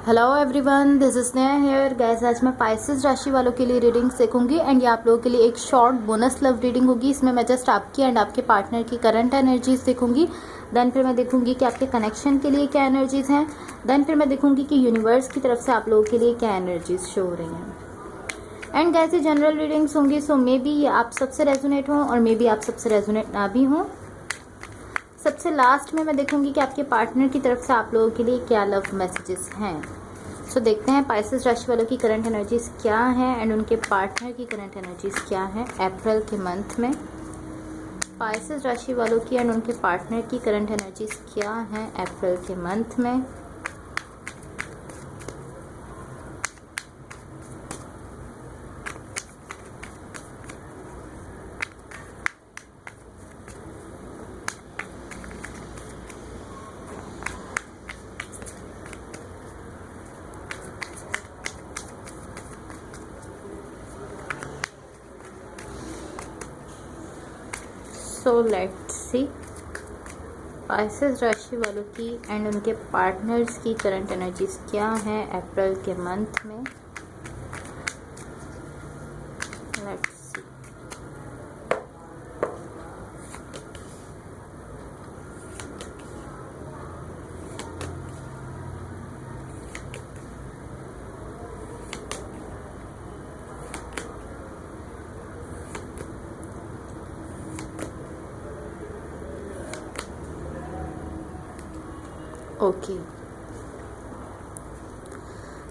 Hello everyone, this is Sneha here. Guys, आज मैं Pisces राशि वालों के लिए रीडिंग सीखूंगी एंड ये आप लोगों के लिए एक शॉर्ट बोनस लव रीडिंग होगी। इसमें मैं जस्ट आपकी एंड आपके पार्टनर की करंट एनर्जीज देखूंगी। देन फिर मैं देखूंगी कि आपके कनेक्शन के लिए क्या एनर्जीज हैं। देन फिर मैं देखूंगी कि यूनिवर्स की तरफ से आप लोगों के लिए क्या एनर्जीज शो हो रही हैं। एंड गाइस, ये जनरल रीडिंग्स होंगी, सो मे बी ये आप सबसे रेजोनेट हों और मे बी आप सबसे रेजोनेट ना भी हों। सबसे लास्ट में मैं देखूंगी कि आपके पार्टनर की तरफ से आप लोगों के लिए क्या लव मैसेजेस हैं। सो देखते हैं पाइसेस राशि वालों की करंट एनर्जीज क्या हैं एंड उनके पार्टनर की करंट एनर्जीज क्या हैं अप्रैल के मंथ में। पाइसेस राशि वालों की एंड उनके पार्टनर की करंट एनर्जीज क्या हैं अप्रैल के मंथ में। सो लेट्स सी पाइसेस राशि वालों की एंड उनके पार्टनर्स की करंट एनर्जीज क्या हैं अप्रैल के मंथ में। Let's see. Okay,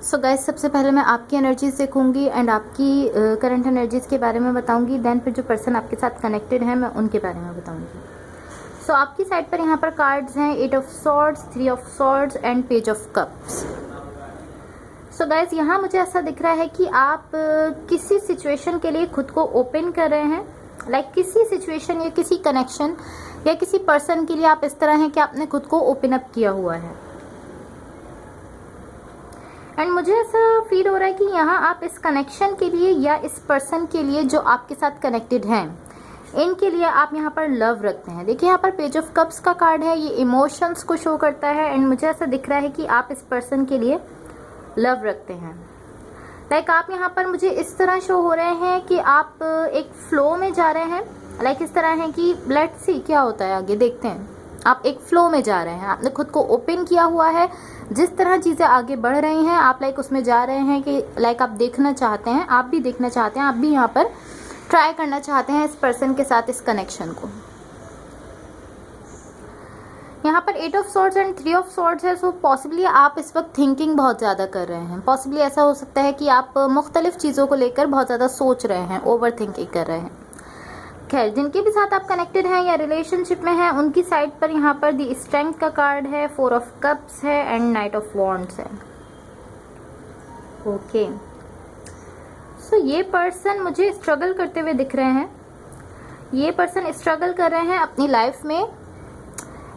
so guys, सबसे पहले मैं आपकी एनर्जीज देखूंगी एंड आपकी करंट एनर्जीज के बारे में बताऊंगी। देन फिर जो पर्सन आपके साथ कनेक्टेड है मैं उनके बारे में बताऊंगी। सो आपकी साइड पर यहाँ पर कार्ड्स हैं 8 of swords, 3 of swords and page of cups. So guys, यहाँ मुझे ऐसा दिख रहा है कि आप किसी सिचुएशन के लिए खुद को ओपन कर रहे हैं। लाइक किसी सिचुएशन या किसी कनेक्शन या किसी पर्सन के लिए आप इस तरह हैं कि आपने खुद को ओपन अप किया हुआ है। एंड मुझे ऐसा फील हो रहा है कि यहाँ आप इस कनेक्शन के लिए या इस पर्सन के लिए जो आपके साथ कनेक्टेड हैं, इनके लिए आप यहाँ पर लव रखते हैं। देखिए, यहाँ पर पेज ऑफ कप्स का कार्ड है, ये इमोशंस को शो करता है एंड मुझे ऐसा दिख रहा है कि आप इस पर्सन के लिए लव रखते हैं। लाइक आप यहाँ पर मुझे इस तरह शो हो रहे हैं कि आप एक फ्लो में जा रहे हैं। लाइक इस तरह है कि लेट्स सी क्या होता है, आगे देखते हैं। आप एक फ्लो में जा रहे हैं, आपने खुद को ओपन किया हुआ है। जिस तरह चीज़ें आगे बढ़ रही हैं आप लाइक उसमें जा रहे हैं कि लाइक आप देखना चाहते हैं, आप भी देखना चाहते हैं, आप भी यहाँ पर ट्राई करना चाहते हैं इस पर्सन के साथ इस कनेक्शन को। यहाँ पर 8 of swords and 3 of swords है। सो पॉसिबली आप इस वक्त थिंकिंग बहुत ज़्यादा कर रहे हैं। पॉसिबली ऐसा हो सकता है कि आप मुख्तलिफ चीज़ों को लेकर बहुत ज़्यादा सोच रहे हैं, ओवर थिंकिंग कर रहे हैं। खैर, जिनके भी साथ आप कनेक्टेड हैं या रिलेशनशिप में हैं उनकी साइड पर यहाँ पर दी स्ट्रेंथ का कार्ड है, 4 ऑफ कप्स है एंड नाइट ऑफ वॉन्ड्स है। ओके, सो ये पर्सन मुझे स्ट्रगल करते हुए दिख रहे हैं। ये पर्सन स्ट्रगल कर रहे हैं अपनी लाइफ में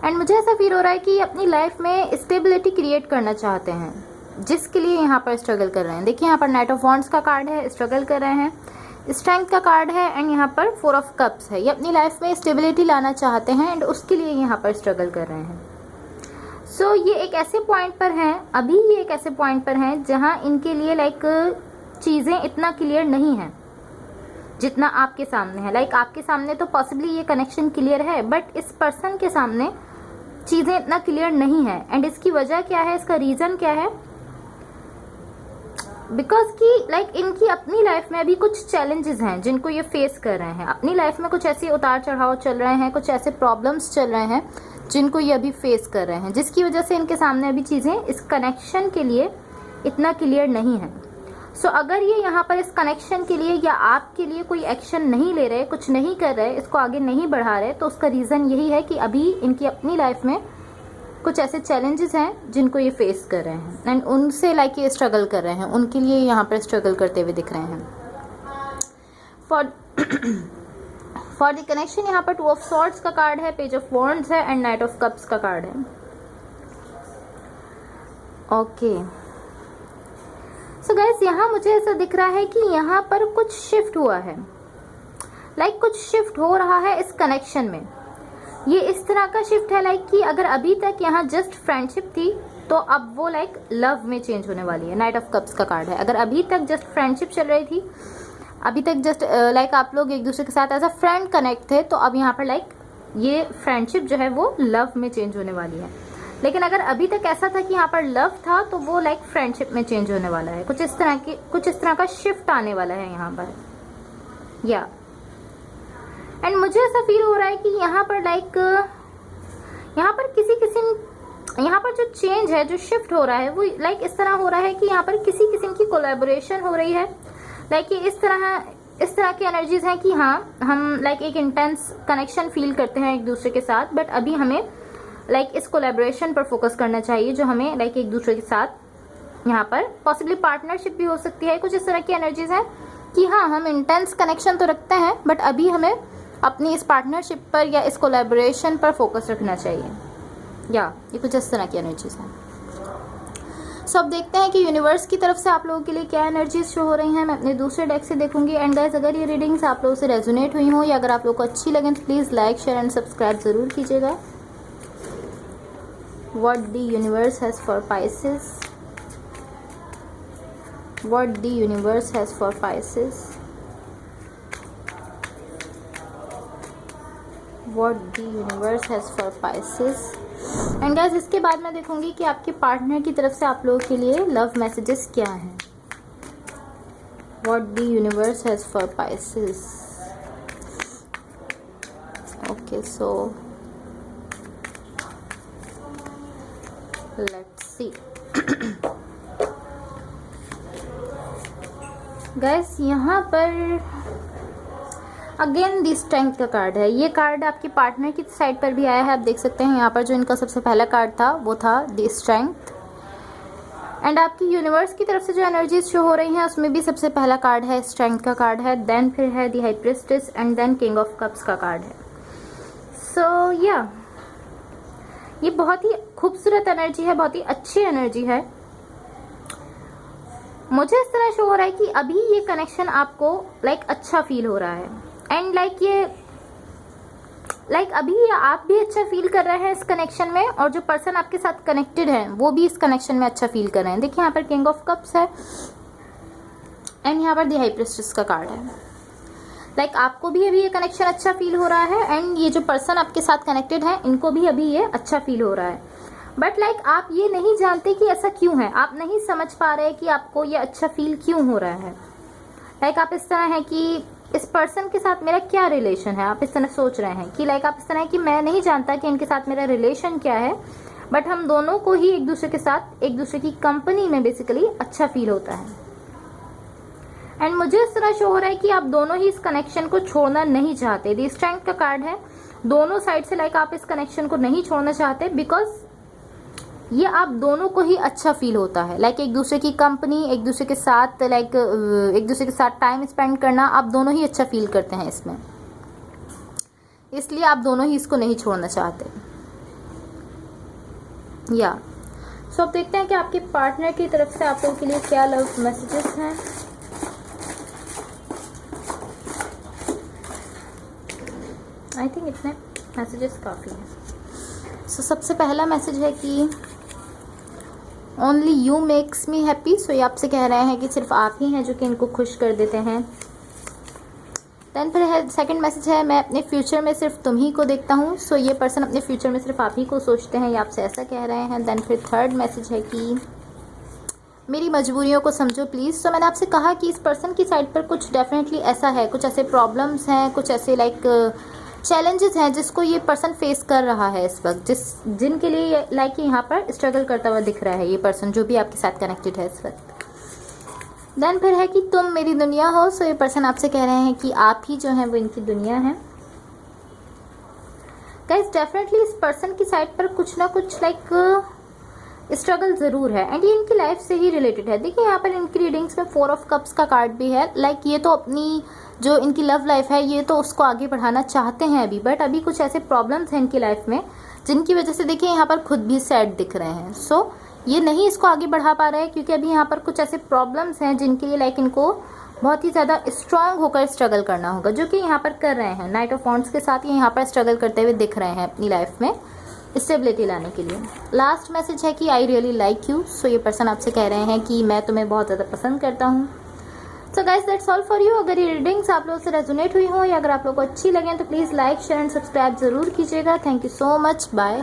एंड मुझे ऐसा फील हो रहा है कि अपनी लाइफ में स्टेबिलिटी क्रिएट करना चाहते हैं, जिसके लिए यहाँ पर स्ट्रगल कर रहे हैं। देखिए, यहाँ पर नाइट ऑफ वॉन्ड्स का कार्ड है, स्ट्रगल कर रहे हैं। स्ट्रेंथ का कार्ड है एंड यहाँ पर 4 ऑफ कप्स है। ये अपनी लाइफ में स्टेबिलिटी लाना चाहते हैं एंड उसके लिए यहाँ पर स्ट्रगल कर रहे हैं। सो ये एक ऐसे पॉइंट पर हैं, अभी ये एक ऐसे पॉइंट पर हैं जहाँ इनके लिए लाइक चीज़ें इतना क्लियर नहीं है जितना आपके सामने है। लाइक आपके सामने तो पॉसिबली ये कनेक्शन क्लियर है, बट इस पर्सन के सामने चीज़ें इतना क्लियर नहीं है। एंड इसकी वजह क्या है, इसका रीज़न क्या है? बिकॉज कि लाइक इनकी अपनी लाइफ में अभी कुछ चैलेंजेस हैं जिनको ये फेस कर रहे हैं। अपनी लाइफ में कुछ ऐसे उतार चढ़ाव चल रहे हैं, कुछ ऐसे प्रॉब्लम्स चल रहे हैं जिनको ये अभी फेस कर रहे हैं, जिसकी वजह से इनके सामने अभी चीज़ें इस कनेक्शन के लिए इतना क्लियर नहीं है। सो अगर ये यहाँ पर इस कनेक्शन के लिए या आपके लिए कोई एक्शन नहीं ले रहे, कुछ नहीं कर रहे, इसको आगे नहीं बढ़ा रहे, तो उसका रीज़न यही है कि अभी इनकी अपनी लाइफ में कुछ ऐसे चैलेंजेस हैं जिनको ये फेस कर रहे हैं एंड उनसे लाइक ये स्ट्रगल कर रहे हैं, उनके लिए यहाँ पर स्ट्रगल करते हुए दिख रहे हैं। फॉर द कनेक्शन यहाँ पर 2 ऑफ सॉर्ड्स का कार्ड है, पेज ऑफ वॉन्ड्स है एंड नाइट ऑफ कप्स का कार्ड है। ओके, सो गाइस, यहाँ मुझे ऐसा दिख रहा है कि यहाँ पर कुछ शिफ्ट हुआ है। लाइक कुछ शिफ्ट हो रहा है इस कनेक्शन में। ये इस तरह का शिफ्ट है लाइक कि अगर अभी तक यहाँ जस्ट फ्रेंडशिप थी तो अब वो लाइक लव में चेंज होने वाली है। नाइट ऑफ कप्स का कार्ड है। अगर अभी तक जस्ट फ्रेंडशिप चल रही थी, अभी तक जस्ट लाइक आप लोग एक दूसरे के साथ एज अ फ्रेंड कनेक्ट थे, तो अब यहाँ पर लाइक ये फ्रेंडशिप जो है वो लव में चेंज होने वाली है। लेकिन अगर अभी तक ऐसा था कि यहाँ पर लव था, तो वो लाइक फ्रेंडशिप में चेंज होने वाला है। कुछ इस तरह का शिफ्ट आने वाला है यहाँ पर, या एंड मुझे ऐसा फील हो रहा है कि यहाँ पर लाइक यहाँ पर जो चेंज है, जो शिफ्ट हो रहा है, वो लाइक इस तरह हो रहा है कि यहाँ पर किसी किस्म की कोलैबोरेशन हो रही है। लाइक ये इस तरह की एनर्जीज हैं कि हाँ, हम लाइक एक इंटेंस कनेक्शन फील करते हैं एक दूसरे के साथ, बट अभी हमें लाइक इस कोलैबोरेशन पर फोकस करना चाहिए, जो हमें लाइक एक दूसरे के साथ यहाँ पर पॉसिबली पार्टनरशिप भी हो सकती है। कुछ इस तरह की एनर्जीज हैं कि हाँ, हम इंटेंस कनेक्शन तो रखते हैं, बट अभी हमें अपनी इस पार्टनरशिप पर या इस कोलैबोरेशन पर फोकस रखना चाहिए, या ये कुछ इस तरह की एनर्जीज हैं। सो अब देखते हैं कि यूनिवर्स की तरफ से आप लोगों के लिए क्या एनर्जीज शो हो रही हैं। मैं अपने दूसरे डेक से देखूंगी। एंड गाइस, अगर ये रीडिंग्स आप लोगों से रेजोनेट हुई हो या अगर आप लोगों को अच्छी लगे तो please like, share and subscribe ज़रूर कीजिएगा। What the universe has for Pisces? What the universe has for Pisces? What the universe has for Pisces? And guys, इसके बाद मैं देखूंगी कि आपके पार्टनर की तरफ से आप लोगों के लिए लव मैसेजेस क्या हैं। What the universe has for Pisces? Okay, so let's see. Guys, यहाँ पर अगेन दी स्ट्रेंथ का कार्ड है। ये कार्ड आपके पार्टनर की साइड पर भी आया है। आप देख सकते हैं यहाँ पर जो इनका सबसे पहला कार्ड था वो था दी स्ट्रेंथ। एंड आपकी यूनिवर्स की तरफ से जो एनर्जीज शो हो रही हैं उसमें भी सबसे पहला कार्ड है स्ट्रेंथ का कार्ड है, देन फिर है the high priestess and then king of cups का कार्ड है। सो या ये बहुत ही खूबसूरत एनर्जी है, बहुत ही अच्छी एनर्जी है। मुझे इस तरह शो हो रहा है कि अभी ये कनेक्शन आपको लाइक अच्छा फील हो रहा है, एंड लाइक अभी आप भी अच्छा फील कर रहे हैं इस कनेक्शन में, और जो पर्सन आपके साथ कनेक्टेड है वो भी इस कनेक्शन में अच्छा फील कर रहे हैं। देखिए यहाँ पर किंग ऑफ कप्स है एंड यहाँ पर दी हाई प्रिस्टेस का कार्ड है। लाइक आपको भी अभी ये कनेक्शन अच्छा फील हो रहा है, एंड ये जो पर्सन आपके साथ कनेक्टेड है इनको भी अभी ये अच्छा फील हो रहा है। बट लाइक आप ये नहीं जानते कि ऐसा क्यों है, आप नहीं समझ पा रहे कि आपको ये अच्छा फील क्यों हो रहा है। लाइक आप इस तरह है कि इस पर्सन के साथ मेरा क्या रिलेशन है, आप इस तरह सोच रहे हैं कि लाइक आप इस तरह है कि मैं नहीं जानता कि इनके साथ मेरा रिलेशन क्या है, बट हम दोनों को ही एक दूसरे के साथ एक दूसरे की कंपनी में बेसिकली अच्छा फील होता है। एंड मुझे इस तरह शो हो रहा है कि आप दोनों ही इस कनेक्शन को छोड़ना नहीं चाहते। दी स्ट्रेंथ का कार्ड है, दोनों साइड से लाइक आप इस कनेक्शन को नहीं छोड़ना चाहते, बिकॉज ये आप दोनों को ही अच्छा फील होता है। लाइक एक दूसरे की कंपनी, एक दूसरे के साथ लाइक एक दूसरे के साथ टाइम स्पेंड करना आप दोनों ही अच्छा फील करते हैं इसमें, इसलिए आप दोनों ही इसको नहीं छोड़ना चाहते। या सो अब देखते हैं कि आपके पार्टनर की तरफ से आप लोगों के लिए क्या लव मैसेजेस हैं। आई थिंक इतने मैसेजेस काफ़ी हैं। सो सबसे पहला मैसेज है कि only you makes me happy. So ये आपसे कह रहे हैं कि सिर्फ आप ही हैं जो कि इनको खुश कर देते हैं। देन फिर है सेकंड मैसेज है, मैं अपने फ्यूचर में सिर्फ तुम ही को देखता हूँ। सो ये पर्सन अपने फ्यूचर में सिर्फ आप ही को सोचते हैं, ये आपसे ऐसा कह रहे हैं। देन फिर थर्ड मैसेज है कि मेरी मजबूरियों को समझो प्लीज़। तो मैंने आपसे कहा कि इस पर्सन की साइड पर कुछ डेफिनेटली ऐसा है, कुछ ऐसे प्रॉब्लम्स हैं, कुछ ऐसे लाइक चैलेंजेस हैं जिसको ये पर्सन फेस कर रहा है इस वक्त, जिनके लिए लाइक यहाँ पर स्ट्रगल करता हुआ दिख रहा है ये पर्सन जो भी आपके साथ कनेक्टेड है इस वक्त। देन फिर है कि तुम मेरी दुनिया हो। सो ये पर्सन आपसे कह रहे हैं कि आप ही जो हैं वो इनकी दुनिया है। गाइस, डेफिनेटली इस पर्सन की साइड पर कुछ ना कुछ लाइक स्ट्रगल ज़रूर है, एंड ये इनकी लाइफ से ही रिलेटेड है। देखिए यहाँ पर इनकी रीडिंग्स में 4 ऑफ कप्स का कार्ड भी है। लाइक ये तो अपनी जो इनकी लव लाइफ है ये तो उसको आगे बढ़ाना चाहते हैं अभी, बट अभी कुछ ऐसे प्रॉब्लम्स हैं इनकी लाइफ में जिनकी वजह से देखिए यहाँ पर खुद भी सैड दिख रहे हैं। सो ये नहीं इसको आगे बढ़ा पा रहे हैं क्योंकि अभी यहाँ पर कुछ ऐसे प्रॉब्लम्स हैं जिनके लिए लाइक इनको बहुत ही ज़्यादा स्ट्रांग होकर स्ट्रगल करना होगा, जो कि यहाँ पर कर रहे हैं। नाइट ऑफ वॉन्ड्स के साथ ये यहाँ पर स्ट्रगल करते हुए दिख रहे हैं अपनी लाइफ में। स्टेबिलिटी लाने के लिए। लास्ट मैसेज है कि आई रियली लाइक यू। सो ये पर्सन आपसे कह रहे हैं कि मैं तुम्हें बहुत ज़्यादा पसंद करता हूँ। So guys that's all for you. अगर ये रीडिंग्स आप लोगों से रेजोनेट हुई हो या अगर आप लोगों को अच्छी लगे तो please like share and subscribe जरूर कीजिएगा। Thank you so much. Bye.